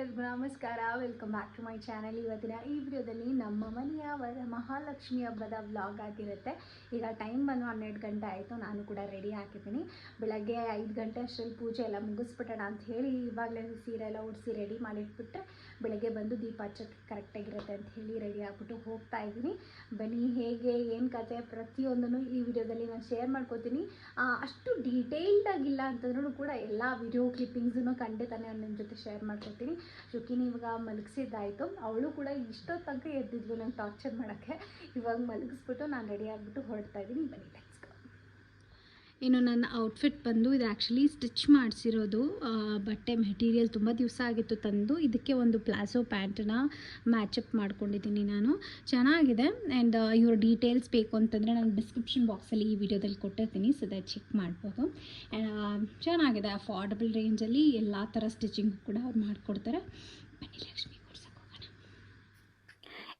ಎಲ್ಲರಿಗೂ ನಮಸ್ಕಾರ. Welcome back to my channel. ಇವತ್ತಿನ ಈ ವಿಡಿಯೋದಲ್ಲಿ ನಮ್ಮ ಮನೆಯ ಮಹಾಲಕ್ಷ್ಮಿ ಹಬ್ಬದ ವ್ಲಾಗ್ ಆಗಿರುತ್ತೆ. ಈಗ ಟೈಮ್ ಬಂದು 12 ಗಂಟೆ ಆಯಿತು. ನಾನು ಕೂಡ ರೆಡಿ ಆಗಿದ್ದೀನಿ. ಬೆಳಗ್ಗೆ 5 ಗಂಟೆ ಅಷ್ಟರಲ್ಲಿ ಪೂಜೆ ಎಲ್ಲ ಮುಗಿಸ್ಬಿಟ್ಟೋಣ ಅಂತ ಹೇಳಿ ಇವಾಗಲೇ ಸೀರೆ ಎಲ್ಲ ಉಡಿಸಿ ರೆಡಿ ಮಾಡಿಟ್ಬಿಟ್ರೆ ಬೆಳಗ್ಗೆ ಬಂದು ದೀಪ ಹಚ್ಚೋಕ್ಕೆ ಕರೆಕ್ಟಾಗಿರುತ್ತೆ ಅಂತ ಹೇಳಿ ರೆಡಿ ಆಗಿಬಿಟ್ಟು ಹೋಗ್ತಾ ಇದ್ದೀನಿ. ಬನ್ನಿ, ಹೇಗೆ ಏನು ಕತೆ ಪ್ರತಿಯೊಂದನ್ನು ಈ ವಿಡಿಯೋದಲ್ಲಿ ನಾನು ಶೇರ್ ಮಾಡ್ಕೋತೀನಿ. ಅಷ್ಟು ಡೀಟೇಲ್ಡಾಗಿಲ್ಲ ಅಂತಂದ್ರೂ ಕೂಡ ಎಲ್ಲ ವಿಡಿಯೋ ಕ್ಲಿಪ್ಪಿಂಗ್ಸನ್ನು ಖಂಡಿತನೇ ನಿಮ್ಮ ಜೊತೆ ಶೇರ್ ಮಾಡ್ಕೊತೀನಿ. ಶುಕಿನಿ ಇವಾಗ ಮಲಗಿಸಿದ್ದಾಯಿತು. ಅವಳು ಕೂಡ ಇಷ್ಟೊತ್ತು ತನಕ ಎದ್ದಿದ್ಲು ನಂಗೆ ಟಾರ್ಚರ್ ಮಾಡೋಕ್ಕೆ. ಇವಾಗ ಮಲಗಿಸ್ಬಿಟ್ಟು ನಾನು ರೆಡಿ ಆಗಿಬಿಟ್ಟು ಹೊರಡ್ತಾ ಇದ್ದೀನಿ. ಬನ್ನಿ, ಲೆಟ್ಸ್ ಗೋ. ಇನ್ನು ನನ್ನ ಔಟ್ಫಿಟ್ ಬಂದು ಇದು ಆ್ಯಕ್ಚುಲಿ ಸ್ಟಿಚ್ ಮಾಡಿಸಿರೋದು. ಬಟ್ಟೆ ಮೆಟೀರಿಯಲ್ ತುಂಬ ದಿವಸ ಆಗಿತ್ತು ತಂದು. ಇದಕ್ಕೆ ಒಂದು ಪ್ಲಾಜೋ ಪ್ಯಾಂಟನ್ನ ಮ್ಯಾಚಪ್ ಮಾಡ್ಕೊಂಡಿದ್ದೀನಿ ನಾನು. ಚೆನ್ನಾಗಿದೆ. ಆ್ಯಂಡ್ ಇವ್ರ ಡೀಟೇಲ್ಸ್ ಬೇಕು ಅಂತಂದರೆ ನಾನು ಡಿಸ್ಕ್ರಿಪ್ಷನ್ ಬಾಕ್ಸಲ್ಲಿ ಈ ವಿಡಿಯೋದಲ್ಲಿ ಕೊಟ್ಟಿರ್ತೀನಿ, ಸೊ ದಟ್ ಚೆಕ್ ಮಾಡ್ಬೋದು. ಆ್ಯಂಡ್ ಚೆನ್ನಾಗಿದೆ. ಅಫೋರ್ಡಬಲ್ ರೇಂಜಲ್ಲಿ ಎಲ್ಲ ಥರ ಸ್ಟಿಚಿಂಗ್ ಕೂಡ ಅವ್ರು ಮಾಡಿಕೊಡ್ತಾರೆ. ಬನ್ನಿ ಲಕ್ಷ್ಮಿ ಕೊಡ್ಸಕ್ಕೆ ಹೋಗೋಣ.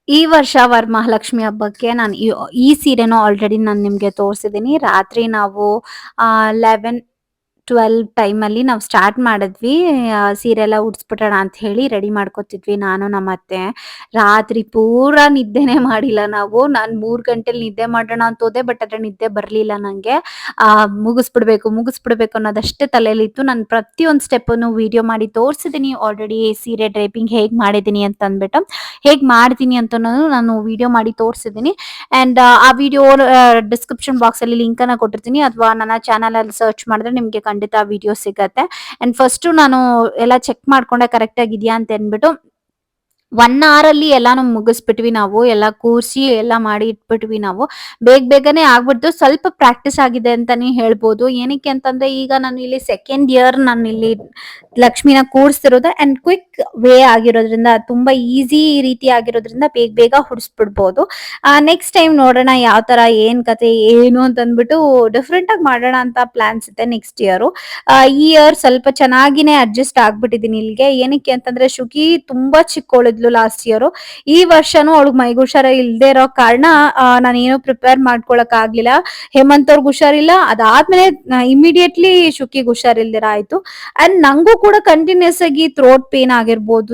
ಈ ವರ್ಷ ವರಮಹಾಲಕ್ಷ್ಮಿ ಹಬ್ಬಕ್ಕೆ ನಾನು ಈ ಸೀರೆನೂ ಆಲ್ರೆಡಿ ನಾನು ನಿಮಗೆ ತೋರಿಸಿದ್ದೀನಿ. ರಾತ್ರಿ ನಾವು 11-12 ಟೈಮಲ್ಲಿ ನಾವು ಸ್ಟಾರ್ಟ್ ಮಾಡಿದ್ವಿ. ಸೀರೆ ಎಲ್ಲ ಉಡಿಸ್ಬಿಟ್ಟೋಣ ಅಂತ ಹೇಳಿ ರೆಡಿ ಮಾಡ್ಕೊತಿದ್ವಿ ನಾನು ನಮ್ಮ ಅತ್ತೆ. ರಾತ್ರಿ ಪೂರಾ ನಿದ್ದೆನೇ ಮಾಡಿಲ್ಲ ನಾವು. ನಾನು 3 ಗಂಟೆಲಿ ನಿದ್ದೆ ಮಾಡೋಣ ಅಂತ ಹೋದೆ, ಬಟ್ ಅದ್ರ ನಿದ್ದೆ ಬರಲಿಲ್ಲ ನನಗೆ. ಮುಗಿಸ್ಬಿಡ್ಬೇಕು ಅನ್ನೋದಷ್ಟೇ ತಲೆಯಲ್ಲಿತ್ತು. ನಾನು ಪ್ರತಿಯೊಂದು ಸ್ಟೆಪ್ಪನ್ನು ವಿಡಿಯೋ ಮಾಡಿ ತೋರಿಸಿದ್ದೀನಿ ಆಲ್ರೆಡಿ. ಸೀರೆ ಡ್ರೈಪಿಂಗ್ ಹೇಗೆ ಮಾಡಿದ್ದೀನಿ ಅಂತ ಅಂದ್ಬಿಟ್ಟು, ಹೇಗೆ ಮಾಡ್ತೀನಿ ಅಂತ ನಾನು ವಿಡಿಯೋ ಮಾಡಿ ತೋರಿಸಿದ್ದೀನಿ. ಆ್ಯಂಡ್ ಆ ವಿಡಿಯೋ ಡಿಸ್ಕ್ರಿಪ್ಷನ್ ಬಾಕ್ಸಲ್ಲಿ ಲಿಂಕನ್ನು ಕೊಟ್ಟಿರ್ತೀನಿ, ಅಥವಾ ನನ್ನ ಚಾನಲಲ್ಲಿ ಸರ್ಚ್ ಮಾಡಿದ್ರೆ ನಿಮಗೆ ಖಂಡಿತ ಆ ವಿಡಿಯೋ ಸಿಗತ್ತೆ. ಆ್ಯಂಡ್ ಫಸ್ಟು ನಾನು ಎಲ್ಲ ಚೆಕ್ ಮಾಡ್ಕೊಂಡೆ ಕರೆಕ್ಟಾಗಿದೆಯಾ ಅಂತ ಅಂದ್ಬಿಟ್ಟು 1 ಅವರಲ್ಲಿ ಎಲ್ಲಾನು ಮುಗಿಸ್ಬಿಟ್ವಿ ನಾವು. ಎಲ್ಲ ಕೂರಿಸಿ ಎಲ್ಲ ಮಾಡಿ ಇಟ್ಬಿಟ್ವಿ ನಾವು. ಬೇಗನೆ ಆಗ್ಬಿಡ್ತು. ಸ್ವಲ್ಪ ಪ್ರಾಕ್ಟೀಸ್ ಆಗಿದೆ ಅಂತಲೇ ಹೇಳ್ಬೋದು. ಏನಕ್ಕೆ ಅಂತಂದರೆ ಈಗ ನಾನು ಇಲ್ಲಿ ಸೆಕೆಂಡ್ ಇಯರ್ ನಾನು ಇಲ್ಲಿ ಲಕ್ಷ್ಮಿನ ಕೂರಿಸ್ತಿರೋದು. ಆ್ಯಂಡ್ ಕ್ವಿಕ್ ವೇ ಆಗಿರೋದ್ರಿಂದ, ತುಂಬ ಈಸಿ ರೀತಿ ಆಗಿರೋದ್ರಿಂದ ಬೇಗ ಹುಡಿಸ್ಬಿಡ್ಬೋದು. ನೆಕ್ಸ್ಟ್ ಟೈಮ್ ನೋಡೋಣ ಯಾವ ಥರ ಏನು ಕತೆ ಏನು ಅಂತಂದ್ಬಿಟ್ಟು ಡಿಫ್ರೆಂಟಾಗಿ ಮಾಡೋಣ ಅಂತ ಪ್ಲ್ಯಾನ್ಸ್ ಇದೆ ನೆಕ್ಸ್ಟ್ ಇಯರು. ಈ ಇಯರ್ ಸ್ವಲ್ಪ ಚೆನ್ನಾಗಿನೇ ಅಡ್ಜಸ್ಟ್ ಆಗ್ಬಿಟ್ಟಿದ್ದೀನಿ ಇಲ್ಲಿಗೆ. ಏನಕ್ಕೆ ಅಂತಂದರೆ ಶುಕಿ ತುಂಬ ಚಿಕ್ಕವಳಿದ್ಲು ಲಾಸ್ಟ್ ಇಯರು. ಈ ವರ್ಷನೂ ಅವಳಿಗೆ ಮೈಗೆ ಹುಷಾರ ಇಲ್ಲದೆ ಇರೋ ಕಾರಣ ನಾನೇನು ಪ್ರಿಪೇರ್ ಮಾಡ್ಕೊಳಕ್ ಆಗ್ಲಿಲ್ಲ. ಹೇಮಂತ್ ಅವ್ರಿಗೆ ಹುಷಾರಿಲ್ಲ, ಅದಾದ್ಮೇಲೆ ಇಮಿಡಿಯೇಟ್ಲಿ ಶುಕಿಗೆ ಹುಷಾರಿಲ್ದಿರ ಆಯ್ತು. ಅಂಡ್ ನಂಗೂ ಕೂಡ ಕಂಟಿನ್ಯೂಸ್ ಆಗಿ ಥ್ರೋಟ್ ಪೇನ್ ಆಗಿರ್ಬೋದು,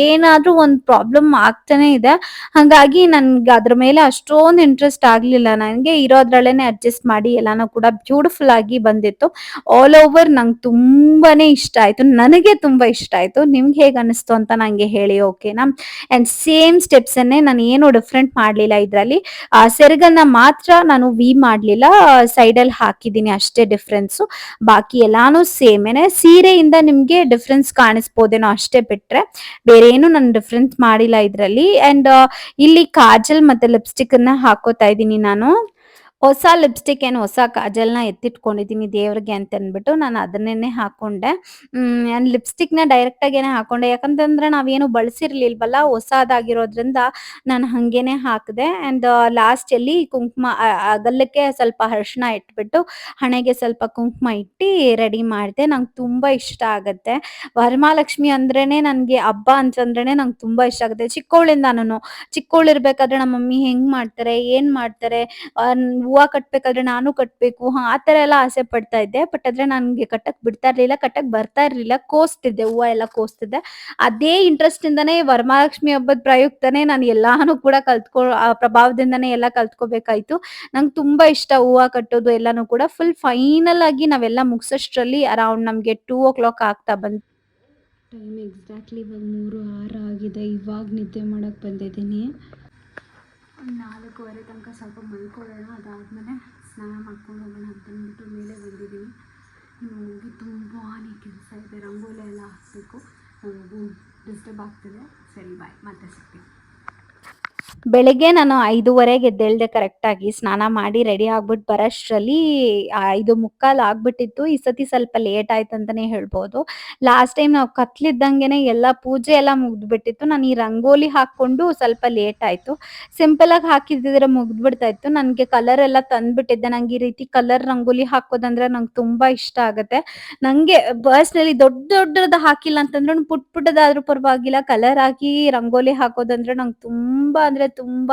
ಏನಾದ್ರೂ ಒಂದು ಪ್ರಾಬ್ಲಮ್ ಆಗ್ತಾನೆ ಇದೆ. ಹಾಗಾಗಿ ನನ್ಗೆ ಅದ್ರ ಮೇಲೆ ಅಷ್ಟೊಂದು ಇಂಟ್ರೆಸ್ಟ್ ಆಗ್ಲಿಲ್ಲ. ನನಗೆ ಇರೋದ್ರಲ್ಲೇನೆ ಅಡ್ಜಸ್ಟ್ ಮಾಡಿ ಎಲ್ಲಾನು ಕೂಡ ಬ್ಯೂಟಿಫುಲ್ ಆಗಿ ಬಂದಿತ್ತು. ಆಲ್ ಓವರ್ ನಂಗೆ ತುಂಬಾನೇ ಇಷ್ಟ ಆಯ್ತು. ನನಗೆ ತುಂಬಾ ಇಷ್ಟ ಆಯ್ತು. ನಿಮ್ಗೆ ಹೇಗೆ ಅನಿಸ್ತು ಅಂತ ನಂಗೆ ಹೇಳಿ, ಓಕೆನಾ? ಅಂಡ್ ಸೇಮ್ ಸ್ಟೆಪ್ಸ್ ಅನ್ನೇ ನಾನು ಏನು ಡಿಫ್ರೆಂಟ್ ಮಾಡ್ಲಿಲ್ಲ ಇದರಲ್ಲಿ. ಸೆರಗನ್ನ ಮಾತ್ರ ನಾನು ವಿ ಮಾಡ್ಲಿಲ್ಲ, ಸೈಡಲ್ಲಿ ಹಾಕಿದ್ದೀನಿ ಅಷ್ಟೇ ಡಿಫ್ರೆನ್ಸ್. ಬಾಕಿ ಎಲ್ಲಾನು ಸೇಮೇನೆ. ಸೀರೆಯಿಂದ ನಿಮ್ಗೆ ಡಿಫ್ರೆನ್ಸ್ ಕಾಣಿಸ್ಬೋದೇನೋ ಅಷ್ಟೇ ಬಿಟ್ರೆ ಬೇರೆ ಏನು ನಾನು ಡಿಫ್ರೆನ್ಸ್ ಮಾಡಿಲ್ಲ ಇದರಲ್ಲಿ. ಅಂಡ್ ಇಲ್ಲಿ ಕಾಜಲ್ ಮತ್ತೆ ಲಿಪ್ಸ್ಟಿಕ್ ಅನ್ನ ಹಾಕೋತಾ ಇದ್ದೀನಿ ನಾನು. ಹೊಸ ಲಿಪ್ಸ್ಟಿಕ್ ಏನು ಹೊಸ ಕಾಜಲ್ನ ಎತ್ತಿಟ್ಕೊಂಡಿದ್ದೀನಿ ದೇವ್ರಿಗೆ ಅಂತ ಅಂದ್ಬಿಟ್ಟು ನಾನು ಅದನ್ನೇ ಹಾಕೊಂಡೆ. ನಾನು ಲಿಪ್ಸ್ಟಿಕ್ನ ಡೈರೆಕ್ಟಾಗೇನೆ ಹಾಕೊಂಡೆ, ಯಾಕಂತಂದ್ರೆ ನಾವೇನು ಬಳಸಿರ್ಲಿಲ್ವಲ್ಲ, ಹೊಸದಾಗಿರೋದ್ರಿಂದ ನಾನು ಹಾಗೇನೆ ಹಾಕಿದೆ. ಆ್ಯಂಡ್ ಲಾಸ್ಟಲ್ಲಿ ಕುಂಕುಮ ಅಗಲಕ್ಕೆ ಸ್ವಲ್ಪ ಅರಿಶಿನ ಇಟ್ಬಿಟ್ಟು ಹಣೆಗೆ ಸ್ವಲ್ಪ ಕುಂಕುಮ ಇಟ್ಟು ರೆಡಿ ಮಾಡಿದೆ. ನಂಗೆ ತುಂಬ ಇಷ್ಟ ಆಗುತ್ತೆ. ವರಮಹಾಲಕ್ಷ್ಮಿ ಅಂದ್ರೇನೆ ನನಗೆ, ಹಬ್ಬ ಅಂತಂದ್ರೇನೆ ನಂಗೆ ತುಂಬ ಇಷ್ಟ ಆಗುತ್ತೆ. ಚಿಕ್ಕವಳಿರ್ಬೇಕಾದ್ರೆ ನಮ್ಮ ಮಮ್ಮಿ ಹೆಂಗೆ ಮಾಡ್ತಾರೆ, ಏನು ಮಾಡ್ತಾರೆ, ಹೂವು ಕಟ್ಟಬೇಕಾದ್ರೆ ನಾನು ಕಟ್ಟಬೇಕು, ಆ ಥರ ಎಲ್ಲ ಆಸೆ ಪಡ್ತಾ ಇದ್ದೆ. ಬಟ್ ಆದರೆ ನನಗೆ ಕಟ್ಟಕ್ಕೆ ಬಿಡ್ತಾ ಇರಲಿಲ್ಲ, ಕಟ್ಟಕ್ಕೆ ಬರ್ತಾ ಇರಲಿಲ್ಲ. ಕೋಸ್ತಿದ್ದೆ, ಹೂವು ಎಲ್ಲ ಕೋಸ್ತಿದ್ದೆ. ಅದೇ ಇಂಟ್ರೆಸ್ಟಿಂದನೇ ವರಮಹಾಲಕ್ಷ್ಮಿ ಹಬ್ಬದ ಪ್ರಯುಕ್ತನೇ ನಾನು ಎಲ್ಲಾನು ಕೂಡ ಆ ಪ್ರಭಾವದಿಂದನೇ ಎಲ್ಲ ಕಲ್ತ್ಕೋಬೇಕಾಯ್ತು. ನಂಗೆ ತುಂಬ ಇಷ್ಟ ಹೂವು ಕಟ್ಟೋದು ಎಲ್ಲಾನು ಕೂಡ. ಫುಲ್ ಫೈನಲ್ ಆಗಿ ನಾವೆಲ್ಲ ಮುಗಿಸೋಷ್ಟರಲ್ಲಿ ಅರೌಂಡ್ ನಮಗೆ 2 o'clock ಆಗ್ತಾ ಬಂತು. ಟೈಮ್ ಎಕ್ಸಾಕ್ಟ್ಲಿ ಇವಾಗ 3:06 ಆಗಿದೆ. ಇವಾಗ ನಿದ್ದೆ ಮಾಡೋಕ್ಕೆ ಬಂದಿದ್ದೀನಿ. 4:15 ತನಕ ಸ್ವಲ್ಪ ಮಲ್ಕೊಳ್ಳೋಣ, ಅದಾದಮೇಲೆ ಸ್ನಾನ ಮಾಡ್ಕೊಂಡು ಹೋಗೋಣ ಅಂತ ಅಂದ್ಬಿಟ್ಟು ಮೇಲೆ ಬಂದಿದ್ದೀನಿ. ಇನ್ನು ಹೋಗಿ ತುಂಬಾ ಕೆಲಸ ಇದೆ. ರಂಗೋಲಿ ಎಲ್ಲ ಹಾಕಬೇಕು. ನನಗೂ ಡಿಸ್ಟರ್ಬ್ ಆಗ್ತಿದೆ. ಸರಿ, ಬಾಯ್, ಮತ್ತೆ ಸಿಗ್ತೀನಿ. ಬೆಳಗ್ಗೆ ನಾನು 5:15ಗೆ ಎದ್ದೇಳಿದೆ ಕರೆಕ್ಟಾಗಿ. ಸ್ನಾನ ಮಾಡಿ ರೆಡಿ ಆಗ್ಬಿಟ್ಟು ಬರೋಷ್ಟರಲ್ಲಿ 5:45 ಆಗ್ಬಿಟ್ಟಿತ್ತು. ಈ ಸತಿ ಸ್ವಲ್ಪ ಲೇಟ್ ಆಯ್ತು ಅಂತಲೇ ಹೇಳ್ಬೋದು. ಲಾಸ್ಟ್ ಟೈಮ್ ನಾವು ಕತ್ಲಿದ್ದಂಗೆನೆ ಎಲ್ಲ ಪೂಜೆ ಎಲ್ಲ ಮುಗಿದ್ಬಿಟ್ಟಿತ್ತು. ನಾನು ಈ ರಂಗೋಲಿ ಹಾಕ್ಕೊಂಡು ಸ್ವಲ್ಪ ಲೇಟ್ ಆಯಿತು. ಸಿಂಪಲಾಗಿ ಹಾಕಿದ್ದಿದ್ರೆ ಮುಗಿದ್ಬಿಡ್ತಾ ಇತ್ತು. ನನಗೆ ಕಲರ್ ಎಲ್ಲ ತಂದುಬಿಟ್ಟಿದ್ದೆ. ನಂಗೆ ಈ ರೀತಿ ಕಲರ್ ರಂಗೋಲಿ ಹಾಕೋದಂದ್ರೆ ನಂಗೆ ತುಂಬ ಇಷ್ಟ ಆಗುತ್ತೆ. ನನಗೆ ಪರ್ಸ್ನಲಿ ದೊಡ್ಡದು ಹಾಕಿಲ್ಲ ಅಂತಂದ್ರೂ ಪುಟ್ಟದಾದ್ರೂ ಪರವಾಗಿಲ್ಲ, ಕಲರ್ ಹಾಕಿ ರಂಗೋಲಿ ಹಾಕೋದಂದ್ರೆ ನಂಗೆ ತುಂಬ ಅಂದರೆ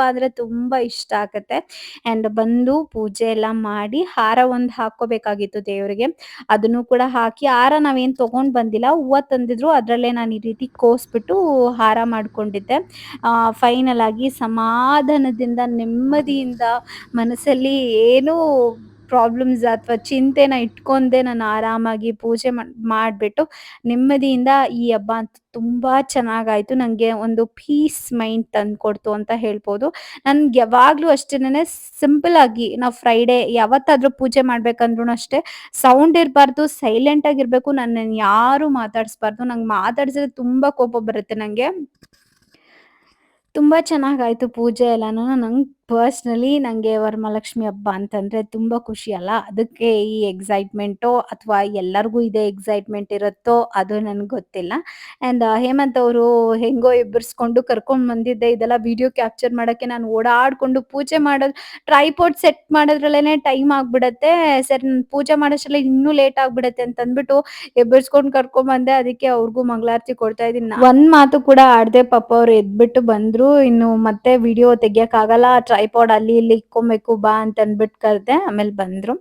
ಅಂದರೆ ತುಂಬ ಇಷ್ಟ ಆಗುತ್ತೆ. ಆ್ಯಂಡ್ ಬಂದು ಪೂಜೆ ಎಲ್ಲ ಮಾಡಿ ಹಾರ ಒಂದು ಹಾಕ್ಕೋಬೇಕಾಗಿತ್ತು ದೇವರಿಗೆ. ಅದನ್ನು ಕೂಡ ಹಾಕಿ ಹಾರ ನಾವೇನು ತೊಗೊಂಡು ಬಂದಿಲ್ಲ, ಹೂವು ತಂದಿದ್ರು ಅದರಲ್ಲೇ ನಾನು ಈ ರೀತಿ ಕೋಸ್ಬಿಟ್ಟು ಹಾರ ಮಾಡ್ಕೊಂಡಿದ್ದೆ. ಫೈನಲ್ ಆಗಿ ಸಮಾಧಾನದಿಂದ ನೆಮ್ಮದಿಯಿಂದ ಮನಸ್ಸಲ್ಲಿ ಏನೂ ಪ್ರಾಬ್ಲಮ್ಸ್ ಅಥವಾ ಚಿಂತೆನ ಇಟ್ಕೊಂಡೆ ನಾನು ಆರಾಮಾಗಿ ಪೂಜೆ ಮಾಡಿಬಿಟ್ಟು ನೆಮ್ಮದಿಯಿಂದ ಈ ಹಬ್ಬ ಅಂತೂ ತುಂಬ ಚೆನ್ನಾಗಾಯಿತು. ನನಗೆ ಒಂದು ಪೀಸ್ ಮೈಂಡ್ ತಂದುಕೊಡ್ತು ಅಂತ ಹೇಳ್ಬೋದು. ನನ್ಗೆ ಯಾವಾಗಲೂ ಅಷ್ಟೇನೆ ಸಿಂಪಲ್ಲಾಗಿ ನಾವು ಫ್ರೈಡೇ ಯಾವತ್ತಾದರೂ ಪೂಜೆ ಮಾಡ್ಬೇಕಂದ್ರೂ ಅಷ್ಟೇ ಸೌಂಡ್ ಇರಬಾರ್ದು, ಸೈಲೆಂಟಾಗಿರಬೇಕು, ನನ್ನನ್ನು ಯಾರೂ ಮಾತಾಡಿಸ್ಬಾರ್ದು. ನಂಗೆ ಮಾತಾಡಿಸಿದ್ರೆ ತುಂಬ ಕೋಪ ಬರುತ್ತೆ ನನಗೆ. ತುಂಬ ಚೆನ್ನಾಗಾಯಿತು ಪೂಜೆ ಎಲ್ಲಾನು. ನಂಗೆ ವರಮಹಾಲಕ್ಷ್ಮಿ ಹಬ್ಬ ಅಂತಂದರೆ ತುಂಬ ಖುಷಿ ಅಲ್ಲ, ಅದಕ್ಕೆ ಈ ಎಕ್ಸೈಟ್ಮೆಂಟೋ ಅಥವಾ ಎಲ್ಲರಿಗೂ ಇದೇ ಎಕ್ಸೈಟ್ಮೆಂಟ್ ಇರುತ್ತೋ ಅದು ನನಗೆ ಗೊತ್ತಿಲ್ಲ. ಆ್ಯಂಡ್ ಹೇಮಂತ್ ಅವರು ಹೆಂಗೋ ಎಬ್ಬರಿಸ್ಕೊಂಡು ಕರ್ಕೊಂಡು ಬಂದಿದ್ದೆ. ಇದೆಲ್ಲ ವಿಡಿಯೋ ಕ್ಯಾಪ್ಚರ್ ಮಾಡೋಕ್ಕೆ ನಾನು ಓಡಾಡಿಕೊಂಡು ಪೂಜೆ ಮಾಡೋದು, ಟ್ರೈಪಾಡ್ ಸೆಟ್ ಮಾಡೋದ್ರಲ್ಲೇ ಟೈಮ್ ಆಗಿಬಿಡತ್ತೆ. ಸರಿ ನಾನು ಪೂಜೆ ಮಾಡೋಷ್ಟರಲ್ಲೇ ಇನ್ನೂ ಲೇಟ್ ಆಗಿಬಿಡತ್ತೆ ಅಂತಂದ್ಬಿಟ್ಟು ಎಬ್ಬರಿಸ್ಕೊಂಡು ಕರ್ಕೊಂಬಂದೆ. ಅದಕ್ಕೆ ಅವ್ರಿಗೂ ಮಂಗಳಾರತಿ ಕೊಡ್ತಾ ಇದ್ದೀನಿ. ಒಂದು ಮಾತು ಕೂಡ ಆಡದೆ ಪಾಪ ಅವ್ರು ಎದ್ಬಿಟ್ಟು ಬಂದರು. ಇನ್ನು ಮತ್ತೆ ವಿಡಿಯೋ ತೆಗಿಯೋಕ್ಕಾಗಲ್ಲ, ಟ್ರೈಪಾಡ್ ಅಲ್ಲಿ ಇಲ್ಲಿ ಇಕ್ಕೊಬೇಕು ಬಾ ಅಂತ ಅಂದ್ಬಿಟ್ಟು ಕರೆದೆ. ಆಮೇಲೆ ಬಂದರು.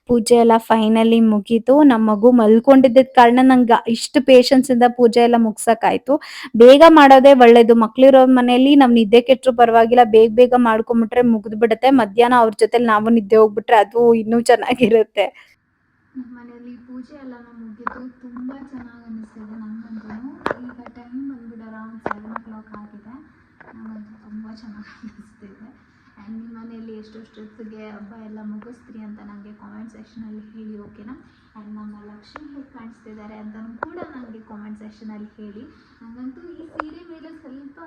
ಪೂಜೆ ಎಲ್ಲ ಫೈನಲಿ ಮುಗೀತು. ನಮ್ಮ ಮಗು ಮಲ್ಕೊಂಡಿದ್ದ ಕಾರಣ ನಂಗೆ ಇಷ್ಟು ಪೇಷನ್ಸಿಂದ ಪೂಜೆ ಎಲ್ಲ ಮುಗ್ಸೋಕ್ಕಾಯ್ತು. ಬೇಗ ಮಾಡೋದೇ ಒಳ್ಳೇದು. ಮಕ್ಳಿರೋ ಮನೆಯಲ್ಲಿ ನಾವು ನಿದ್ದೆ ಕೆಟ್ಟರು ಪರವಾಗಿಲ್ಲ, ಬೇಗ ಬೇಗ ಮಾಡ್ಕೊಂಬಿಟ್ರೆ ಮುಗಿದು ಬಿಡುತ್ತೆ. ಮಧ್ಯಾಹ್ನ ಅವ್ರ ಜೊತೆಲಿ ನಾವು ನಿದ್ದೆ ಹೋಗ್ಬಿಟ್ರೆ ಅದು ಇನ್ನೂ ಚೆನ್ನಾಗಿರುತ್ತೆ. ನಮ್ಮ ಮನೆಯಲ್ಲಿ ಪೂಜೆ ಎಲ್ಲ ಮುಗಿದು ತುಂಬ ಚೆನ್ನಾಗಿ ಅನ್ನಿಸ್ತಿದೆ ನನಗಂತೂ. ಈಗ ಟೈಮ್ ಬಂದ್ಬಿಟ್ಟು ಅರೌಂಡ್ 7 o'clock ಆಗಿದೆ. ನನಗಂತೂ ತುಂಬ ಚೆನ್ನಾಗಿ ಅನ್ನಿಸ್ತಿದೆ. ಆ್ಯಂಡ್ ನಿಮ್ಮ ಮನೆಯಲ್ಲಿ ಎಷ್ಟೊತ್ತಿಗೆ ಹಬ್ಬ ಎಲ್ಲ ಮುಗಿಸ್ತೀರಿ ಅಂತ ನನಗೆ ಕಾಮೆಂಟ್ ಸೆಕ್ಷನಲ್ಲಿ ಹೇಳಿ, ಓಕೆನಾ? ಆ್ಯಂಡ್ ನಮ್ಮ ಲಕ್ಷ್ಮಿ ಹೇಗೆ ಕಾಣಿಸ್ತಿದ್ದಾರೆ ಅಂತಲೂ ಕೂಡ ನನಗೆ ಕಾಮೆಂಟ್ ಸೆಕ್ಷನಲ್ಲಿ ಹೇಳಿ. ನನಗಂತೂ ಈ ಸೀರೆ ಮೇಲೆ ಸ್ವಲ್ಪ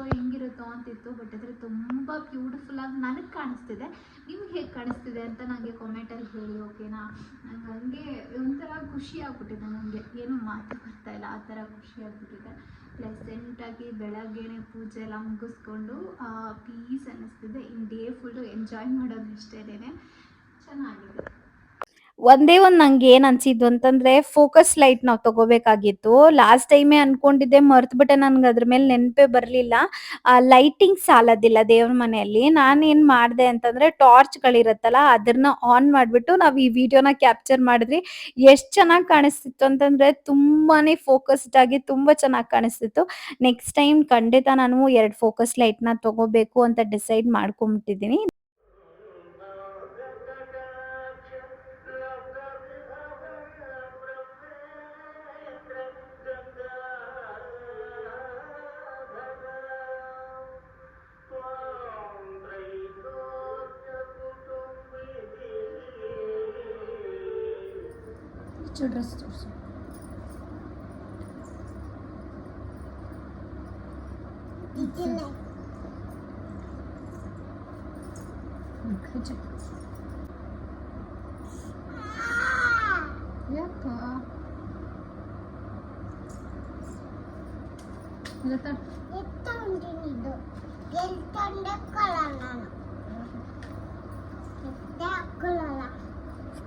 ಹೆಂಗಿರುತ್ತೋ ಅಂತಿತ್ತು, ಬಟ್ ಆದರೆ ತುಂಬ ಬ್ಯೂಟಿಫುಲ್ಲಾಗಿ ನನಗೆ ಕಾಣಿಸ್ತಿದೆ. ನಿಮ್ಗೆ ಹೇಗೆ ಕಾಣಿಸ್ತಿದೆ ಅಂತ ನನಗೆ ಕಾಮೆಂಟಲ್ಲಿ ಹೇಳಿ, ಓಕೆನಾ? ನನಗೆ ಹಂಗೆ ಒಂಥರ ಖುಷಿ ಆಗ್ಬಿಟ್ಟಿದೆ. ನನಗೆ ಏನೂ ಮಾತು ಬರ್ತಾ ಇಲ್ಲ, ಆ ಥರ ಖುಷಿ ಆಗ್ಬಿಟ್ಟಿದೆ. ಪ್ಲೆಸೆಂಟಾಗಿ ಬೆಳಗ್ಗೆನೇ ಪೂಜೆ ಎಲ್ಲ ಮುಗಿಸ್ಕೊಂಡು ಪೀಸ್ ಅನ್ನಿಸ್ತಿದೆ. ಇನ್ನು ಡೇ ಫುಲ್ಲು ಎಂಜಾಯ್ ಮಾಡೋದು ಅಷ್ಟೇನೆ. ಚೆನ್ನಾಗಿದೆ. ಒಂದೇ ಒಂದು ನಂಗೆ ಏನು ಅನಿಸಿದ್ದು ಅಂತಂದರೆ ಫೋಕಸ್ ಲೈಟ್ ನಾವು ತೊಗೋಬೇಕಾಗಿತ್ತು. ಲಾಸ್ಟ್ ಟೈಮೇ ಅಂದ್ಕೊಂಡಿದ್ದೆ, ಮರ್ತುಬಿಟ್ಟೆ. ನನಗೆ ಅದ್ರ ಮೇಲೆ ನೆನಪೇ ಬರಲಿಲ್ಲ. ಲೈಟಿಂಗ್ ಸಾಲೋದಿಲ್ಲ ದೇವ್ರ ಮನೆಯಲ್ಲಿ. ನಾನೇನು ಮಾಡಿದೆ ಅಂತಂದರೆ ಟಾರ್ಚ್ಗಳಿರುತ್ತಲ್ಲ ಅದನ್ನು ಆನ್ ಮಾಡಿಬಿಟ್ಟು ನಾವು ಈ ವಿಡಿಯೋನ ಕ್ಯಾಪ್ಚರ್ ಮಾಡಿದ್ವಿ. ಎಷ್ಟು ಚೆನ್ನಾಗಿ ಕಾಣಿಸ್ತಿತ್ತು ಅಂತಂದರೆ ತುಂಬಾ ಫೋಕಸ್ಡಾಗಿ ತುಂಬ ಚೆನ್ನಾಗಿ ಕಾಣಿಸ್ತಿತ್ತು. ನೆಕ್ಸ್ಟ್ ಟೈಮ್ ಖಂಡಿತ ನಾನು 2 ಫೋಕಸ್ ಲೈಟ್ನ ತೊಗೋಬೇಕು ಅಂತ ಡಿಸೈಡ್ ಮಾಡ್ಕೊಂಬಿಟ್ಟಿದ್ದೀನಿ. ಡ್ರೆಸ್ ತೋರಿಸು.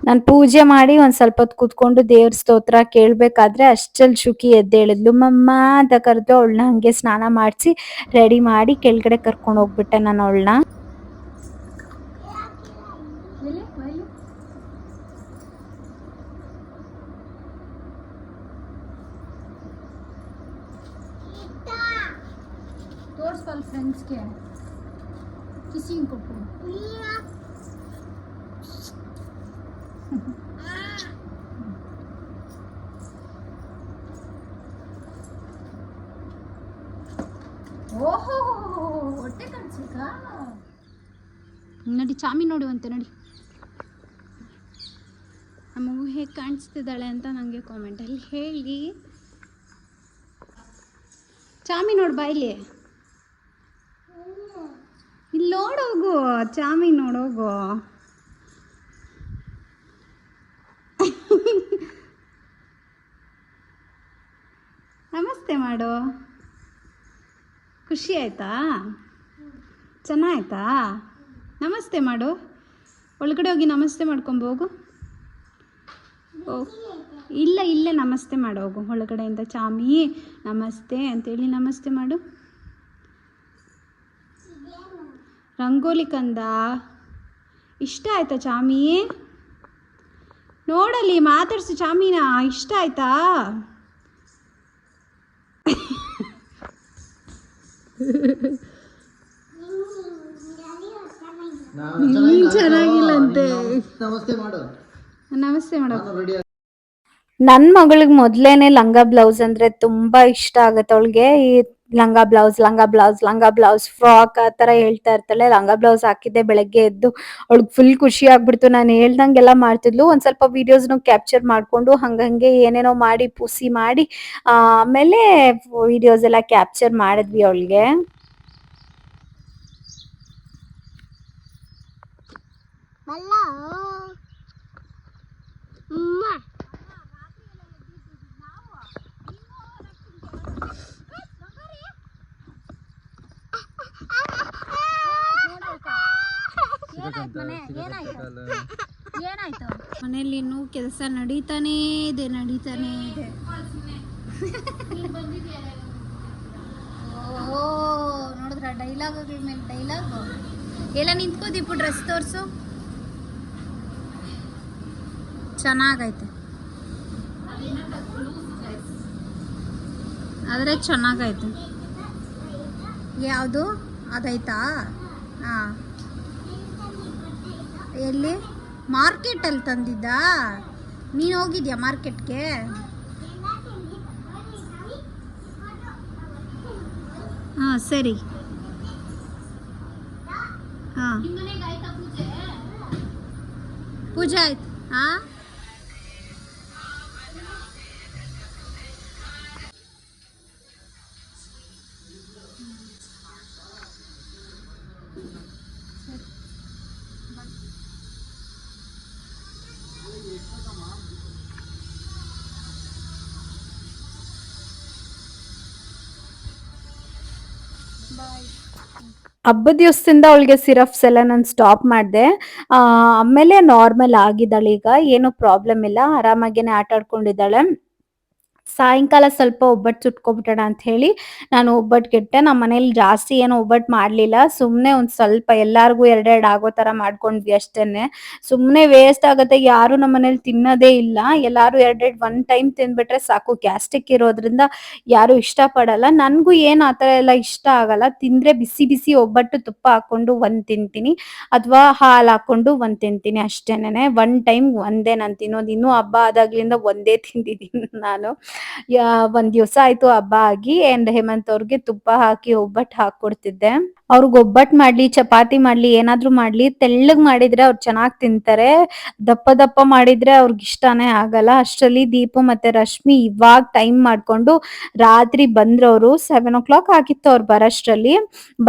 ನಾನು ಪೂಜೆ ಮಾಡಿ ಒಂದು ಸ್ವಲ್ಪ ಹೊತ್ತು ಕೂತ್ಕೊಂಡು ದೇವ್ರ ಸ್ತೋತ್ರ ಕೇಳಬೇಕಾದ್ರೆ ಅಷ್ಟರಲ್ಲಿ ಶುಕಿ ಎದ್ದೇಳಿದ್ಲು. ಮಮ್ಮ ಅಂತ ಕರೆದು ಅವಳನ್ನ ಹಂಗೆ ಸ್ನಾನ ಮಾಡಿಸಿ ರೆಡಿ ಮಾಡಿ ಕೆಳಗಡೆ ಕರ್ಕೊಂಡು ಹೋಗ್ಬಿಟ್ಟೆ ನಾನು ಅವಳನ್ನ. ತೋರಿಸ್ಬಲ್ ಫ್ರೆಂಡ್ಸ್ಗೆ ಕಿಸಿಂಗ್ ಕೊಟ್ಟು. ಓಹೋ, ಹೊಟ್ಟೆ ಕಾಣಿಸ್ಬೇಕಾ? ನೋಡಿ ಚಾಮಿ ನೋಡುವಂತೆ ನೋಡಿ. ಆ ಮಗು ಹೇಗೆ ಕಾಣಿಸ್ತಿದ್ದಾಳೆ ಅಂತ ನನಗೆ ಕಾಮೆಂಟಲ್ಲಿ ಹೇಳಿ. ಚಾಮಿ ನೋಡು ಬಾಯಿಲಿ, ಇಲ್ಲಿ ನೋಡೋಗು, ಚಾಮಿ ನೋಡೋಗು. ನಮಸ್ತೆ ಮಾಡು. ಖುಷಿ ಆಯ್ತಾ? ಚೆನ್ನಾಯ್ತಾ? ನಮಸ್ತೆ ಮಾಡು. ಒಳಗಡೆ ಹೋಗಿ ನಮಸ್ತೆ ಮಾಡ್ಕೊಂಬೋಗು. ಓ ಇಲ್ಲೇ ನಮಸ್ತೆ ಮಾಡೋಗು. ಒಳಗಡೆಯಿಂದ ಚಾಮಿ ನಮಸ್ತೆ ಅಂತೇಳಿ ನಮಸ್ತೆ ಮಾಡು. ರಂಗೋಲಿ ಕಂದ ಇಷ್ಟ ಆಯ್ತಾ ಚಾಮಿ? ನೋಡಲ್ಲಿ ಮಾತಾಡ್ಸು ಚಾಮಿನ, ಇಷ್ಟ ಆಯ್ತಾ? ಚೆನ್ನಾಗಿಲ್ಲಂತೆ. ನಮಸ್ತೆ ಮಾಡು. ನನ್ನ ಮಗಳಿಗೆ ಮೊದಲೇನೆ ಲಂಗ ಬ್ಲೌಸ್ ಅಂದ್ರೆ ತುಂಬಾ ಇಷ್ಟ ಆಗುತ್ತೆ. ಅವಳಿಗೆ ಈ ಲಂಗ ಬ್ಲೌಸ್ ಲಂಗ ಬ್ಲೌಸ್ ಫ್ರಾಕ್ ಆ ತರ ಹೇಳ್ತಾ ಇರ್ತಾಳೆ. ಲಂಗ ಬ್ಲೌಸ್ ಹಾಕಿದ್ದೆ ಬೆಳಗ್ಗೆ ಎದ್ದು ಅವಳಿಗೆ ಫುಲ್ ಖುಷಿ ಆಗ್ಬಿಡ್ತು. ನಾನು ಹೇಳ್ದಂಗೆಲ್ಲ ಮಾಡ್ತಿದ್ಲು. ಒಂದ್ ಸ್ವಲ್ಪ ವಿಡಿಯೋಸ್ನು ಕ್ಯಾಪ್ಚರ್ ಮಾಡ್ಕೊಂಡು ಹಂಗಂಗೆ ಏನೇನೋ ಮಾಡಿ ಪುಸಿ ಮಾಡಿ ಆಮೇಲೆ ವಿಡಿಯೋಸ್ ಎಲ್ಲ ಕ್ಯಾಪ್ಚರ್ ಮಾಡಿದ್ವಿ ಅವಳಿಗೆ. ಏನಾಯ್ತು? ಮನೇಲಿ ಇನ್ನೂ ಕೆಲಸ ನಡೀತಾನೇ ಇದೆ. ಓ ನೋಡಿದ್ರ ಡೈಲಾಗ್ಗಳ ಮೇಲೆ ಡೈಲಾಗ್ ಎಲ್ಲ ನಿಂತ್ಕೋದಿಪ್ಪು. ಡ್ರೆಸ್ ತೋರಿಸು, ಚೆನ್ನಾಗೈತೆ ಆದರೆ ಚೆನ್ನಾಗೈತೆ. ಯಾವುದು ಅದೈತಾ? ಹಾಂ, ಎಲ್ಲಿ? ಮಾರ್ಕೆಟಲ್ಲಿ ತಂದಿದ್ದಾ? ನೀನು ಹೋಗಿದ್ಯಾ ಮಾರ್ಕೆಟ್ಗೆ? ಹಾಂ ಸರಿ. ಹಾಂ ಪೂಜೆ ಆಯ್ತು. ಹಾಂ ಹಬ್ಬದ ದಿವಸದಿಂದ ಅವಳಿಗೆ ಸಿರಪ್ಸ್ ಎಲ್ಲ ನಾನು ಸ್ಟಾಪ್ ಮಾಡಿದೆ. ಆಮೇಲೆ ನಾರ್ಮಲ್ ಆಗಿದ್ದಾಳೆ. ಈಗ ಏನು ಪ್ರಾಬ್ಲಮ್ ಇಲ್ಲ, ಆರಾಮಾಗೇನೆ ಆಟ ಆಡ್ಕೊಂಡಿದ್ದಾಳೆ. ಸಾಯಂಕಾಲ ಸ್ವಲ್ಪ ಒಬ್ಬಟ್ಟು ಸುಟ್ಕೊಬಿಟ್ಟೋಣ ಅಂತ ಹೇಳಿ ನಾನು ಒಬ್ಬಟ್ಟಿಗಿಟ್ಟೆ. ನಮ್ಮ ಮನೇಲಿ ಜಾಸ್ತಿ ಏನು ಒಬ್ಬಟ್ಟು ಮಾಡಲಿಲ್ಲ. ಸುಮ್ಮನೆ ಒಂದು ಸ್ವಲ್ಪ ಎಲ್ಲರಿಗೂ ಎರಡೆರಡು ಆಗೋ ಥರ ಮಾಡ್ಕೊಂಡ್ವಿ ಅಷ್ಟೇನೆ. ಸುಮ್ಮನೆ ವೇಸ್ಟ್ ಆಗುತ್ತೆ, ಯಾರು ನಮ್ಮ ಮನೇಲಿ ತಿನ್ನೋದೇ ಇಲ್ಲ. ಎಲ್ಲರೂ ಎರಡೆರಡು ಒನ್ ಟೈಮ್ ತಿಂದ್ಬಿಟ್ರೆ ಸಾಕು. ಗ್ಯಾಸ್ಟ್ರಿಕ್ ಇರೋದ್ರಿಂದ ಯಾರು ಇಷ್ಟಪಡಲ್ಲ. ನನಗೂ ಏನು ಆ ಥರ ಎಲ್ಲ ಇಷ್ಟ ಆಗಲ್ಲ. ತಿಂದರೆ ಬಿಸಿ ಬಿಸಿ ಒಬ್ಬಟ್ಟು ತುಪ್ಪ ಹಾಕ್ಕೊಂಡು ಒಂದು ತಿಂತೀನಿ, ಅಥವಾ ಹಾಲು ಹಾಕ್ಕೊಂಡು ಒಂದು ತಿಂತೀನಿ ಅಷ್ಟೇನೆ. ಒನ್ ಟೈಮ್ ಒಂದೇ ನಾನು ತಿನ್ನೋದು. ಇನ್ನೂ ಹಬ್ಬ ಆದಾಗ್ಲಿಂದ ಒಂದೇ ತಿಂದಿದ್ದೀನಿ ನಾನು. ಒಂದ್ ದಿವಸ ಆಯ್ತು ಹಬ್ಬ ಆಗಿ. ಅಂಡ್ ಹೇಮಂತ್ ಅವ್ರಿಗೆ ತುಪ್ಪ ಹಾಕಿ ಒಬ್ಬಟ್ಟು ಹಾಕೊಡ್ತಿದ್ದೆ. ಅವ್ರಿಗೆ ಒಬ್ಬಟ್ಟು ಮಾಡ್ಲಿ, ಚಪಾತಿ ಮಾಡ್ಲಿ, ಏನಾದ್ರು ಮಾಡ್ಲಿ, ತೆಳ್ಳಗ್ ಮಾಡಿದ್ರೆ ಅವ್ರು ಚೆನ್ನಾಗ್ ತಿಂತಾರೆ. ದಪ್ಪ ದಪ್ಪ ಮಾಡಿದ್ರೆ ಅವ್ರಿಗೆ ಇಷ್ಟಾನೇ ಆಗಲ್ಲ. ಅಷ್ಟರಲ್ಲಿ ದೀಪು ಮತ್ತೆ ರಶ್ಮಿ ಇವಾಗ ಟೈಮ್ ಮಾಡ್ಕೊಂಡು ರಾತ್ರಿ ಬಂದ್ರು. ಅವರು 7 o'clock ಆಗಿತ್ತು ಅವ್ರು ಬರೋಷ್ಟ್ರಲ್ಲಿ.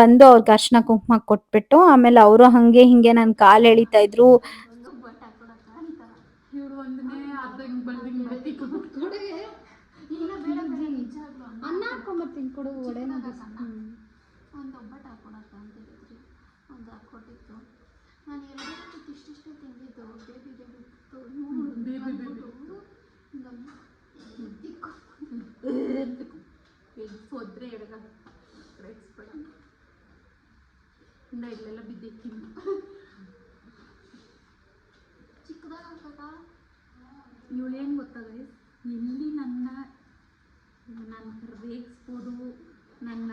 ಬಂದು ಅವ್ರಿಗೆ ಅರ್ಶಿನ ಕುಂಕುಮ ಕೊಟ್ಬಿಟ್ಟು ಆಮೇಲೆ ಅವರು ಹಂಗೆ ಹಿಂಗೆ ನನ್ ಕಾಲ್ ಎಳಿತಾ ಇದ್ರು. ಅನ್ನ ಹಾಕೊಂಬರ್ತೀನಿ ಕೊಡು. ಒಡೆನ ಒಂದು ಒಬ್ಬಟ್ಟು ಹಾಕೊಡಕ್ಕ ಅಂತ ಹೇಳಿದ್ರಿ. ಒಂದು ಹಾಕ್ಕೊಟ್ಟಿತ್ತು. ನಾನು ಎಲ್ಲರಿಗೂ ಇಷ್ಟಿಷ್ಟೇ ತಿಂದಿದ್ದು. ಹೋದ್ರೆ ಇಲ್ಲೆಲ್ಲ ಬಿದ್ದಿಕ್ಕಿಲ್ಲ. ಚಿಕ್ಕದಾಗ ಹಾಕಕ್ಕ ಇವಳು ಏನು ಗೊತ್ತಾಗ ಎಲ್ಲಿ ನನ್ನ ರೇಗಿಸ್ಬೋದು, ನನ್ನ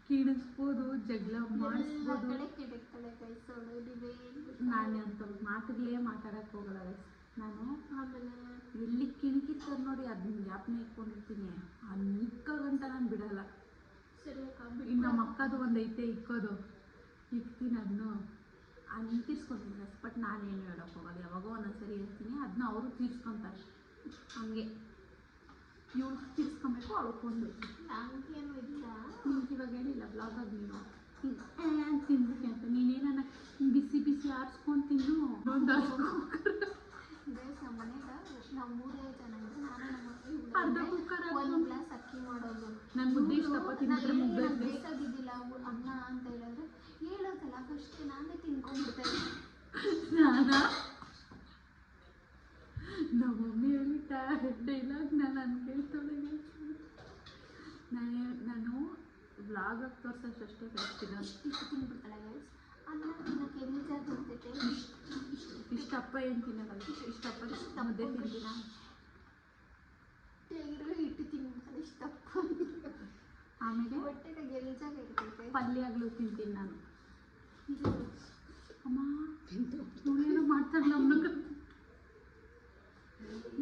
ಕಿಡಿಸ್ಬೋದು, ಜಗಳ ಮಾಡಿಸ್ಬೋದು. ನಾನು ಅಂತ ಮಾತುಗಳೇ ಮಾತಾಡಕ್ಕೆ ಹೋಗಲ್ಲ. ನಾನು ಆಮೇಲೆ ಎಲ್ಲಿ ಕಿಣಿಕಿರ್ತಾರೆ ನೋಡಿ ಅದನ್ನ ಜ್ಞಾಪನ ಇಟ್ಕೊಂಡಿರ್ತೀನಿ. ಆ ನಿಕ್ಕ ಗಂಟ ನಾನು ಬಿಡಲ್ಲ. ಸರಿ ಇನ್ನು ನಮ್ಮ ಅಕ್ಕದು ಒಂದು ಐತೆ ಇಕ್ಕೋದು, ಇಕ್ತೀನಿ. ಅದನ್ನು ತೀರ್ಸ್ಕೊತೀನಿ. ಬಟ್ ನಾನೇನು ಹೇಳೋಕೆ ಹೋಗಲ್ಲ. ಯಾವಾಗೋ ಒಂದೊಂದ್ಸರಿ ಹೇಳ್ತೀನಿ, ಅದನ್ನ ಅವರು ತೀರ್ಸ್ಕೊತಾರೆ. ಹಂಗೆ ಇವಳು ತೀರ್ಸ್ಕೊಬೇಕು, ಅವಳ್ಕೊಂಡು ಏನು ಇಲ್ಲ. ನಿಮ್ಗೆ ಇವಾಗ ಹೇಳಿಲ್ಲ ಬ್ಲಾಗಾಗಿ ನೀನು ತಿನ್ಬೇಕು ಅಂತ. ನೀನೇನ ಬಿಸಿ ಬಿಸಿ ಆರಿಸ್ಕೊಂಡು ತಿನ್ನು. ಒಂದು ಮನೆಗೆ ನಾವು 3 ಜನ ಇದ್ರೆ ನಾನು ನಮ್ಮ ಕುಕ್ಕರ್ ಒಂದು ಗ್ಲಾಸ್ ಅಕ್ಕಿ ಮಾಡೋದು. ನನ್ನ ಮುದ್ದೆ ಇಷ್ಟಪ್ಪ ತಿಂದ್ರೆ ಬೇಕಾಗಿದ್ದಿಲ್ಲ ಅನ್ನ ಅಂತ ಹೇಳಿದ್ರೆ ಹೇಳೋದಲ್ಲ ಫಸ್ಟೇ ನಾನೇ ತಿನ್ಕೊಂಡ್ಬಿಡ್ತೇನೆ. ನಮ್ಮ ಮಮ್ಮಿ ಹೇಳಿಟ್ಟ ಡೈಲಾಗ್ ನಾನು ಕೇಳ್ತಾಳೆ. ನಾನು ವ್ಲಾಗಾಗಿ ತೋರ್ಸೋಷ್ಟೇ ಕಳಿಸ್ತೀನಿ. ಇಷ್ಟು ತಿಂದ್ಬಿಡ್ತಾಳೆ ಗೈಸ್. ಇಷ್ಟಪ್ಪ ಏನು ತಿನ್ನಲ್ಲ, ಇಷ್ಟಪ್ಪ ಮುದ್ದೆ ತಿಂತೀನ, ಹಿಟ್ಟು ತಿನ್ನೋದು ಇಷ್ಟಪ್ಪ. ಆಮೇಲೆ ಹೊಟ್ಟೆಗೆ ಗೆಲ್ಜಾಗ ಇರ್ತೈತೆ. ಪಲ್ಯಗಳು ತಿಂತೀನಿ ನಾನು. ಅಮ್ಮ ಇವಳೇನೋ ಮಾಡ್ತಾಳೆ ನಮ್ಮನ್ನ,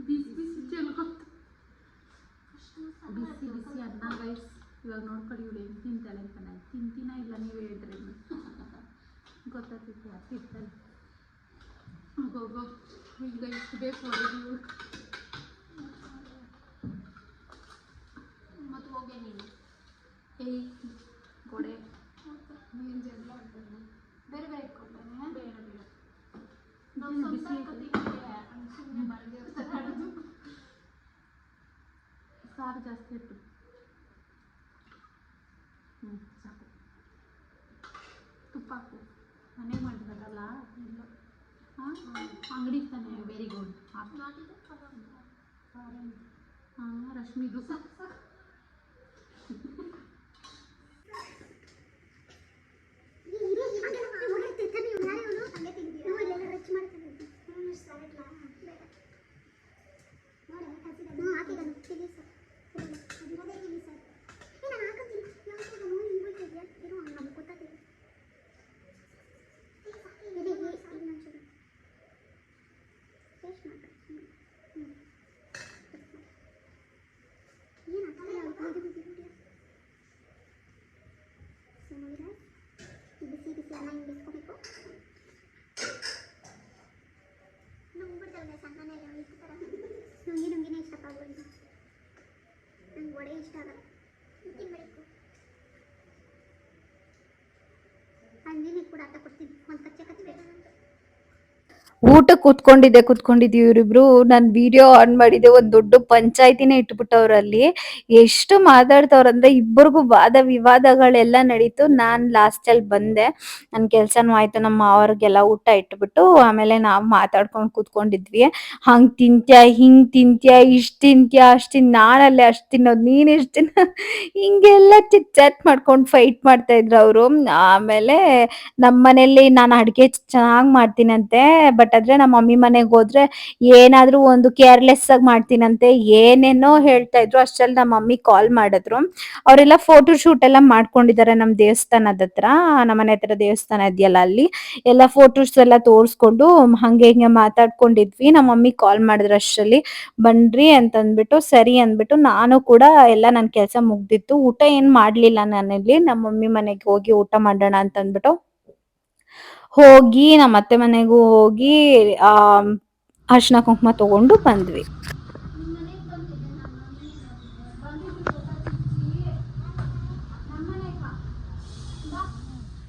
ಬಿಸಿ ಬಿಸಿ ಚೆಲ್ಕೊತ ಬಿಸಿ ಬಿಸಿ ಅನ್ನ ಗೈಸ್. ಇವಾಗ ನೋಡ್ಕೊಳ್ಳಿ ಇವಳು ಹೆಂಗೆ ತಿಂತಾಳೆ ಅಂತ. ನಾನು ತಿಂತೀನ ಇಲ್ಲ ನೀವು ಹೇಳ್ತಾರೆ ಗೊತ್ತಾಗ್ತಿತ್ತು ತಿಂತಾಳೆ. ಹೋಗೋ ಈಗ ಇಷ್ಟು ಬೇಕು ಹೊರಗೆ ಮತ್ತು ಹೋಗೇ ನೀನು ಏಯ್ ಗೋಡೆ ನೀನು ಜಗಳ ಆಡ್ತಾನೆ. ಬೇರೆ ಬೇರೆ ಇಟ್ಕೊಂಡಾನೆ. ಬೇಡ ಬೇಡ ನಾವು ಸುಮ್ಮನೆ ಬರದೇ ಇರ್ತಾರೆ. ಸಾರು ಜಾಸ್ತಿ ಇಟ್ಟು ಸಾಕು. ತುಪ್ಪ ಹಾಕು, ಮನೆಗೆ ಮಾಡಿರೋದಲ್ಲ ಇಲ್ಲ. ಹಾಂ ಅಂಗಡಿ ತಾನೆ. Very good. ಹಾಂ ರಶ್ಮಿದು ಬಿಸಿ ಬಿಸಿ ಅನ್ನ ಹಿಂಗೆ ಬಿಸ್ಕೋಬೇಕು. ನುಂಗ್ಬಿಡ್ತಾವೆ ಸಣ್ಣನೇ ಇಷ್ಟು ಥರ ನುಂಗಿನೇ ಇಷ್ಟಪ್ಪ ಆಗೋದು. ನಂಗೆ ವಡೆ ಇಷ್ಟ ಆಗಲ್ಲ, ತಿನ್ಬೇಕು. ಹಂಗಿನಿ ಕೂಡ ಅರ್ಥ ಕೊಡ್ತೀನಿ. ಒಂದು ಕಚ್ಚಬೇಕು. ಊಟ ಕೂತ್ಕೊಂಡಿದ್ದೆ ಇವರಿಬ್ರು. ನಾನು ವಿಡಿಯೋ ಆನ್ ಮಾಡಿದೆ, ಒಂದ್ ದೊಡ್ಡ ಪಂಚಾಯತಿನೇ ಇಟ್ಬಿಟ್ಟವ್ರಲ್ಲಿ. ಎಷ್ಟು ಮಾತಾಡ್ತವ್ರಂದ್ರೆ ಇಬ್ಬರಿಗೂ ವಾದ ವಿವಾದಗಳೆಲ್ಲ ನಡೀತು. ನಾನ್ ಲಾಸ್ಟ್ ಅಲ್ಲಿ ಬಂದೆ, ನನ್ ಕೆಲ್ಸನೂ ಆಯ್ತು. ನಮ್ಮ ಅವ್ರಿಗೆಲ್ಲ ಊಟ ಇಟ್ಬಿಟ್ಟು ಆಮೇಲೆ ನಾವ್ ಮಾತಾಡ್ಕೊಂಡ್ ಕೂತ್ಕೊಂಡಿದ್ವಿ. ಹಂಗ್ ತಿಂತ್ಯಾ, ಹಿಂಗ್ ತಿಂತ್ಯಾ, ಇಷ್ಟ್ ತಿಂತ್ಯಾ, ಅಷ್ಟ್ ನಾನಲ್ಲೇ ಅಷ್ಟ್ ತಿನ್ನೋದು, ನೀನ್ ಇಷ್ಟ್ ತಿನ್ನ, ಹಿಂಗೆಲ್ಲ ಚಿಟ್ ಚಾಟ್ ಮಾಡ್ಕೊಂಡು ಫೈಟ್ ಮಾಡ್ತಾ ಇದ್ರು ಅವರು. ಆಮೇಲೆ ನಮ್ಮ ಮನೇಲಿ ನಾನು ಅಡ್ಗೆ ಚೆನ್ನಾಗ್ ಮಾಡ್ತೀನಂತೆ, ಬಟ್ ಆದ್ರೆ ನಮ್ಮ ಮಮ್ಮಿ ಮನೆಗೆ ಹೋದ್ರೆ ಏನಾದ್ರೂ ಒಂದು ಕೇರ್ಲೆಸ್ ಆಗಿ ಮಾಡ್ತೀನಂತೆ, ಏನೇನೋ ಹೇಳ್ತಾ ಇದ್ರು. ಅಷ್ಟ್ರಲ್ಲಿ ನಮ್ಮ ಮಮ್ಮಿ ಕಾಲ್ ಮಾಡಿದ್ರು. ಅವರೆಲ್ಲ ಫೋಟೋ ಶೂಟ್ ಎಲ್ಲ ಮಾಡ್ಕೊಂಡಿದ್ದಾರೆ ನಮ್ ದೇವಸ್ಥಾನದ ಹತ್ರ. ನಮ್ಮನೆ ಹತ್ರ ದೇವಸ್ಥಾನ ಇದೆಯಲ್ಲ, ಅಲ್ಲಿ ಎಲ್ಲ ಫೋಟೋಸ್ ಎಲ್ಲ ತೋರ್ಸ್ಕೊಂಡು ಹಂಗೆ ಹಿಂಗೆ ಮಾತಾಡ್ಕೊಂಡಿದ್ವಿ. ನಮ್ಮ ಮಮ್ಮಿ ಕಾಲ್ ಮಾಡಿದ್ರು ಅಷ್ಟ್ರಲ್ಲಿ ಬನ್ರಿ ಅಂತ ಅಂದ್ಬಿಟ್ಟು, ಸರಿ ಅಂದ್ಬಿಟ್ಟು ನಾನು ಕೂಡ ಎಲ್ಲ ನನ್ ಕೆಲ್ಸ ಮುಗ್ದಿತ್ತು. ಊಟ ಏನ್ ಮಾಡ್ಲಿಲ್ಲ ನಾನಲ್ಲಿ, ನಮ್ಮ ಮಮ್ಮಿ ಮನೆಗೆ ಹೋಗಿ ಊಟ ಮಾಡೋಣ ಅಂತ ಅಂದ್ಬಿಟ್ಟು ಹೋಗಿ ನಮ್ಮ ಅತ್ತೆ ಮನೆಗೂ ಹೋಗಿ ಅರ್ಶಿನ ಕುಂಕುಮ ತಗೊಂಡು ಬಂದ್ವಿ.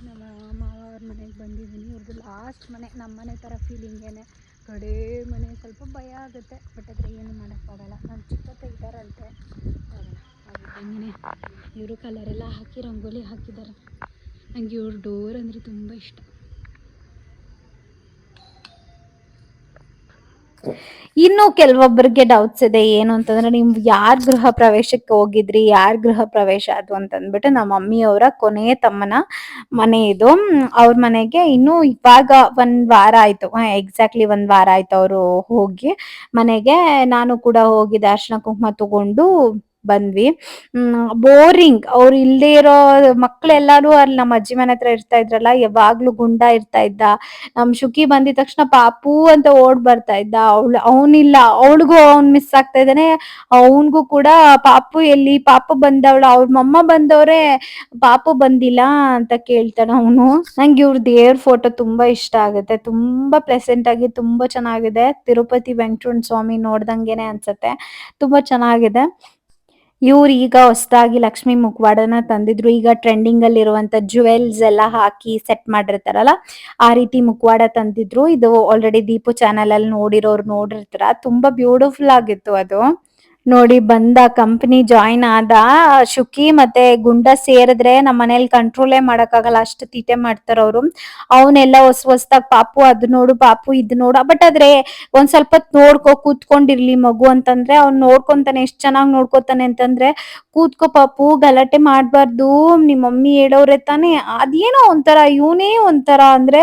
ನಮ್ಮ ಮಾವ ಅವ್ರ ಮನೆಗೆ ಬಂದಿದ್ದೀನಿ. ಇವ್ರದ್ದು ಲಾಸ್ಟ್ ಮನೆ, ನಮ್ಮ ಮನೆ ಥರ ಫೀಲಿಂಗೇನೆ. ಕಡೆ ಮನೆ ಸ್ವಲ್ಪ ಭಯ ಆಗುತ್ತೆ, ಬಟ್ ಆದರೆ ಏನು ಮಾಡೋಕ್ಕಾಗಲ್ಲ. ನಮ್ಮ ಚಿಕ್ಕತ್ತೆ ಇದ್ದಾರಂತೆ, ಹಂಗೆ ಇವರು ಕಲರೆಲ್ಲ ಹಾಕಿ ರಂಗೋಲಿ ಹಾಕಿದ್ದಾರೆ. ನನಗೆ ಇವ್ರ ಡೋರ್ ಅಂದರೆ ತುಂಬ ಇಷ್ಟ. ಇನ್ನು ಕೆಲವೊಬ್ಬರಿಗೆ ಡೌಟ್ಸ್ ಇದೆ, ಏನು ಅಂತಂದ್ರೆ ನೀವು ಯಾರ್ ಗೃಹ ಪ್ರವೇಶಕ್ಕೆ ಹೋಗಿದ್ರಿ, ಯಾರ್ ಗೃಹ ಪ್ರವೇಶ ಅದು ಅಂತಂದ್ಬಿಟ್ಟು. ನಮ್ಮ ಮಮ್ಮಿಯವರ ಕೊನೆಯ ತಮ್ಮನ ಮನೆ ಇದು. ಅವ್ರ ಮನೆಗೆ ಇನ್ನು ಇವಾಗ ಒಂದ್ ವಾರ ಆಯ್ತು, ಎಕ್ಸಾಕ್ಟ್ಲಿ ಒಂದ್ ವಾರ ಆಯ್ತು ಅವರು ಹೋಗಿ ಮನೆಗೆ. ನಾನು ಕೂಡ ಹೋಗಿದ್ದೆ, ಅರ್ಶಿನ ಕುಂಕುಮ ತಗೊಂಡು ಬಂದ್ವಿ. ಬೋರಿಂಗ್. ಅವ್ರು ಇಲ್ದೇ ಇರೋ ಮಕ್ಳೆಲ್ಲಾರು ಅಲ್ಲಿ ನಮ್ಮ ಅಜ್ಜಿ ಮನೆ ಹತ್ರ ಇರ್ತಾ ಇದ್ರಲ್ಲ, ಯಾವಾಗ್ಲೂ ಗುಂಡ ಇರ್ತಾ ಇದ್ದ. ನಮ್ ಶುಕಿ ಬಂದಿದ ತಕ್ಷಣ ಪಾಪು ಅಂತ ಓಡ್ ಬರ್ತಾ ಇದ್ದ. ಅವನಿಲ್ಲ, ಅವಳಿಗೂ ಅವ್ನ್ ಮಿಸ್ ಆಗ್ತಾ ಇದ್ದಾನೆ. ಅವನ್ಗೂ ಕೂಡ ಪಾಪು ಎಲ್ಲಿ, ಪಾಪು ಬಂದವಳ, ಅವ್ರ ಮಮ್ಮ ಬಂದವ್ರೆ, ಪಾಪು ಬಂದಿಲ್ಲ ಅಂತ ಕೇಳ್ತಾನ ಅವನು. ನಂಗೆ ಇವ್ರ ದೇವ್ರ ಫೋಟೋ ತುಂಬಾ ಇಷ್ಟ ಆಗುತ್ತೆ. ತುಂಬಾ ಪ್ಲೆಸೆಂಟ್ ಆಗಿ ತುಂಬಾ ಚೆನ್ನಾಗಿದೆ. ತಿರುಪತಿ ವೆಂಕಟರಮಣ ಸ್ವಾಮಿ ನೋಡ್ದಂಗೆನೆ ಅನ್ಸತ್ತೆ, ತುಂಬಾ ಚೆನ್ನಾಗಿದೆ. ಇವ್ರು ಈಗ ಹೊಸದಾಗಿ ಲಕ್ಷ್ಮಿ ಮುಖವಾಡನ ತಂದಿದ್ರು. ಈಗ ಟ್ರೆಂಡಿಂಗ್ ಅಲ್ಲಿ ಇರುವಂತ ಜುವೆಲ್ಸ್ ಎಲ್ಲ ಹಾಕಿ ಸೆಟ್ ಮಾಡಿರ್ತಾರಲ್ಲ, ಆ ರೀತಿ ಮುಖವಾಡ ತಂದಿದ್ರು. ಇದು ಆಲ್ರೆಡಿ ದೀಪು ಚಾನಲ್ ಅಲ್ಲಿ ನೋಡಿರೋರು ನೋಡಿರ್ತಾರ. ತುಂಬಾ ಬ್ಯೂಟಿಫುಲ್ ಆಗಿತ್ತು ಅದು. ನೋಡಿ ಬಂದ ಕಂಪ್ನಿ ಜಾಯಿನ್ ಆದ ಶುಕಿ ಮತ್ತೆ ಗುಂಡ ಸೇರಿದ್ರೆ ನಮ್ಮ ಮನೇಲಿ ಕಂಟ್ರೋಲೇ ಮಾಡಕ್ಕಾಗಲ್ಲ, ಅಷ್ಟು ತೀಟೆ ಮಾಡ್ತಾರ ಅವರು. ಅವನೆಲ್ಲ ಹೊಸದಾಗಿ ಪಾಪು ಅದು ನೋಡು ಪಾಪು ಇದು ನೋಡು, ಬಟ್ ಆದ್ರೆ ಒಂದ್ ಸ್ವಲ್ಪ ನೋಡ್ಕೊ ಕೂತ್ಕೊಂಡಿರ್ಲಿ ಮಗು ಅಂತಂದ್ರೆ ಅವ್ನ್ ನೋಡ್ಕೊಂತಾನೆ, ಎಷ್ಟ್ ಚೆನ್ನಾಗ್ ನೋಡ್ಕೋತಾನೆ ಅಂತಂದ್ರೆ ಕೂತ್ಕೋ ಪಾಪು ಗಲಾಟೆ ಮಾಡ್ಬಾರ್ದು ನಿಮ್ ಮಮ್ಮಿ ಹೇಳೋರೆ ತಾನೇ. ಅದೇನೋ ಒಂಥರ ಇವನೇ ಒಂಥರ ಅಂದ್ರೆ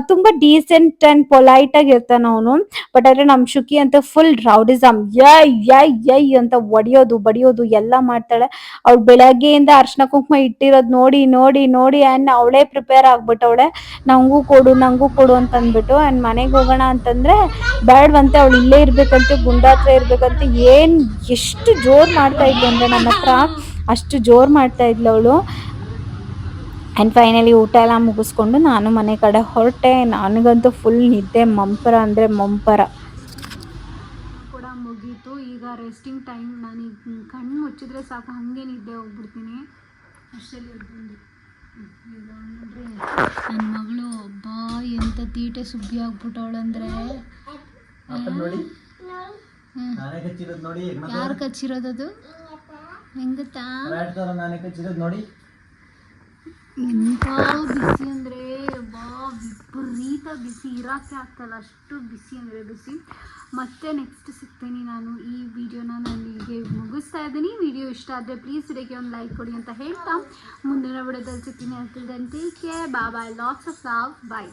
ತುಂಬಾ ಡೀಸೆಂಟ್ ಅಂಡ್ ಪೊಲೈಟ್ ಆಗಿ ಇರ್ತಾನ ಅವನು. ಬಟ್ ಆದ್ರೆ ನಮ್ ಶುಕಿ ಅಂತ ಫುಲ್ ರೌಡಿಸಮ್, ಯೈ ಅಂತ ಒಡಿಯೋದು ಬಡಿಯೋದು ಎಲ್ಲ ಮಾಡ್ತಾಳೆ. ಅವ್ಳು ಬೆಳಗ್ಗೆಯಿಂದ ಅರ್ಶನ ಕುಂಕುಮ ಇಟ್ಟಿರೋದ್ ನೋಡಿ ನೋಡಿ ನೋಡಿ ಅಂಡ್ ಅವಳೇ ಪ್ರಿಪೇರ್ ಆಗ್ಬಿಟ್ಟವಳೆ, ನಂಗೂ ಕೊಡು ಅಂತ ಅಂದ್ಬಿಟ್ಟು. ಅಂಡ್ ಮನೆಗೆ ಹೋಗೋಣ ಅಂತಂದ್ರೆ ಬೇಡವಂತೆ, ಅವಳು ಇಲ್ಲೇ ಇರ್ಬೇಕಂತೆ, ಗುಂಡ ಹತ್ರ ಇರ್ಬೇಕಂತೆ. ಎಷ್ಟು ಜೋರ್ ಮಾಡ್ತಾ ಇದ್ಲು ಅಂದ್ರೆ ನನ್ನ ಹತ್ರ ಅಷ್ಟು ಜೋರ್ ಮಾಡ್ತಾ ಇದ್ಲು ಅವಳು. ಆ್ಯಂಡ್ ಫೈನಲಿ ಊಟ ಎಲ್ಲ ಮುಗಿಸ್ಕೊಂಡು ನಾನು ಮನೆ ಕಡೆ ಹೊರಟೆ. ನನಗಂತೂ ಫುಲ್ ನಿದ್ದೆ ಮಂಪರ ಅಂದರೆ ಮಂಪರ ಕೂಡ ಮುಗೀತು. ಈಗ ರೆಸ್ಟಿಂಗ್ ಟೈಮ್. ನಾನು ಕಣ್ಣು ಮುಚ್ಚಿದ್ರೆ ಸಾಕು ಹಾಗೆ ನಿದ್ದೆ ಹೋಗ್ಬಿಡ್ತೀನಿ ಅಷ್ಟರಲ್ಲಿ ಬಂದು. ಈಗ ನೋಡ್ರಿ ನನ್ನ ಮಗಳು ಅಬ್ಬಾ ಎಂಥ ತೀಟೆ ಸುಬ್ಬಿ ಆಗ್ಬಿಟ್ಟವಳಂದ್ರೆ, ಯಾರು ಕಚ್ಚಿರೋದದು ಹೆಂಗತ್ತಾ? ಎಂಥ ಬಿಸಿ ಅಂದರೆ ಬಾ ವಿಪರೀತ ಬಿಸಿ, ಇರೋಕ್ಕೆ ಆಗ್ತಲ್ಲ ಅಷ್ಟು ಬಿಸಿ ಅಂದರೆ ಬಿಸಿ. ಮತ್ತೆ ನೆಕ್ಸ್ಟ್ ಸಿಗ್ತೀನಿ ನಾನು. ಈ ವಿಡಿಯೋನ ನಾನು ಇಲ್ಲಿಗೆ ಮುಗಿಸ್ತಾ ಇದ್ದೀನಿ. ವಿಡಿಯೋ ಇಷ್ಟ ಆದರೆ ಪ್ಲೀಸ್ ವಿಡಿಯೋಗೆ ಒಂದು ಲೈಕ್ ಕೊಡಿ ಅಂತ ಹೇಳ್ತಾ ಮುಂದಿನ ವಿಡಿಯೋದಲ್ಲಿ ಸಿಗ್ತೀನಿ. Until then take care, bye bye, lots of love, bye.